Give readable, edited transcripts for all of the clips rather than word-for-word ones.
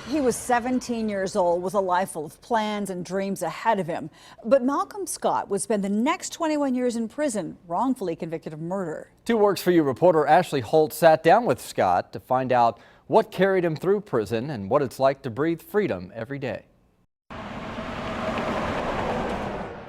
He was 17 years old with a life full of plans and dreams ahead of him. But Malcolm Scott would spend the next 21 years in prison, wrongfully convicted of murder. 2 Works For You reporter Ashley Holt sat down with Scott to find out what carried him through prison and what it's like to breathe freedom every day. I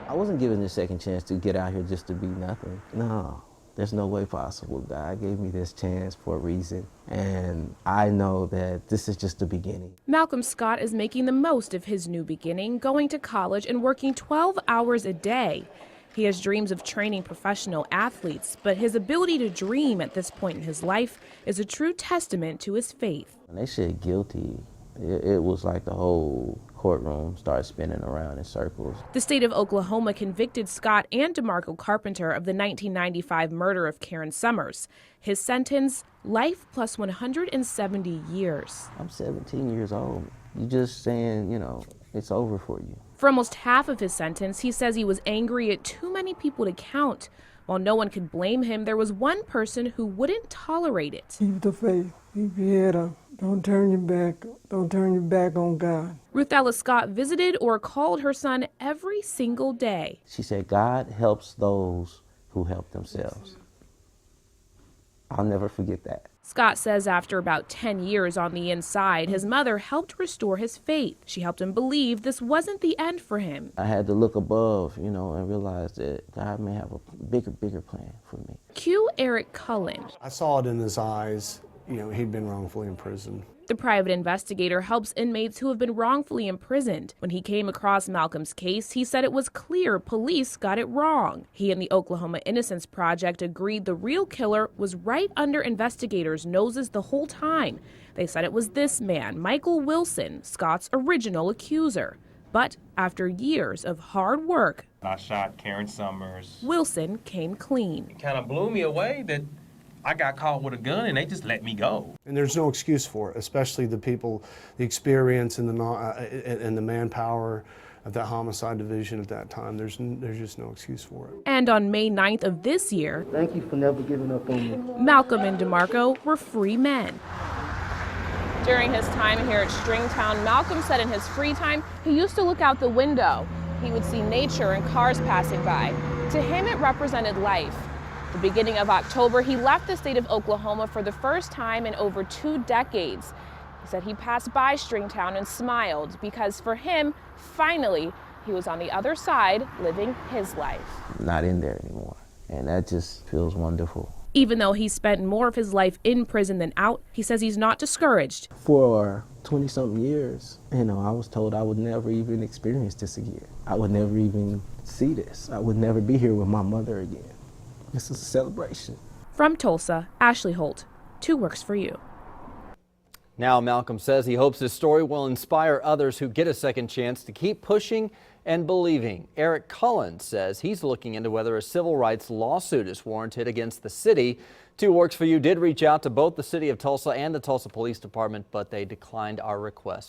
wasn't given a second chance to get out here just to be nothing. No, there's no way possible. God gave me this chance for a reason, and I know that this is just the beginning. Malcolm Scott is making the most of his new beginning, going to college and working 12 hours a day. He has dreams of training professional athletes, but his ability to dream at this point in his life is a true testament to his faith. When they said guilty, it was like the whole courtroom started spinning around in circles. The state of Oklahoma convicted Scott and DeMarco Carpenter of the 1995 murder of Karen Summers. His sentence, life plus 170 years. I'm 17 years old. You're just saying, it's over for you. For almost half of his sentence, he says he was angry at too many people to count. While no one could blame him, there was one person who wouldn't tolerate it. Keep the faith. Keep your head up. Don't turn your back. Don't turn your back on God. Ruthella Scott visited or called her son every single day. She said, God helps those who help themselves. I'll never forget that. Scott says after about 10 years on the inside, his mother helped restore his faith. She helped him believe this wasn't the end for him. I had to look above, and realize that God may have a bigger plan for me. Q. Eric Cullen. I saw it in his eyes. He'd been wrongfully imprisoned. The private investigator helps inmates who have been wrongfully imprisoned. When he came across Malcolm's case, he said it was clear police got it wrong. He and the Oklahoma Innocence Project agreed the real killer was right under investigators' noses the whole time. They said it was this man, Michael Wilson, Scott's original accuser. But after years of hard work, I shot Karen Summers. Wilson came clean. It kind of blew me away that I got caught with a gun and they just let me go. And there's no excuse for it, especially the people, the experience and the manpower of that homicide division at that time. There's just no excuse for it. And on May 9th of this year, Thank you for never giving up on me. Malcolm and DeMarco were free men. During his time here at Stringtown, Malcolm said in his free time, he used to look out the window. He would see nature and cars passing by. To him, it represented life. The beginning of October, he left the state of Oklahoma for the first time in over 2 decades. He said he passed by Stringtown and smiled because for him, finally, he was on the other side living his life. Not in there anymore, and that just feels wonderful. Even though he spent more of his life in prison than out, he says he's not discouraged. For 20-something years, I was told I would never even experience this again. I would never even see this. I would never be here with my mother again. This is a celebration. From Tulsa, Ashley Holt, 2 Works For You. Now Malcolm says he hopes his story will inspire others who get a second chance to keep pushing and believing. Eric Cullen says he's looking into whether a civil rights lawsuit is warranted against the city. 2 Works For You did reach out to both the city of Tulsa and the Tulsa Police Department, but they declined our request.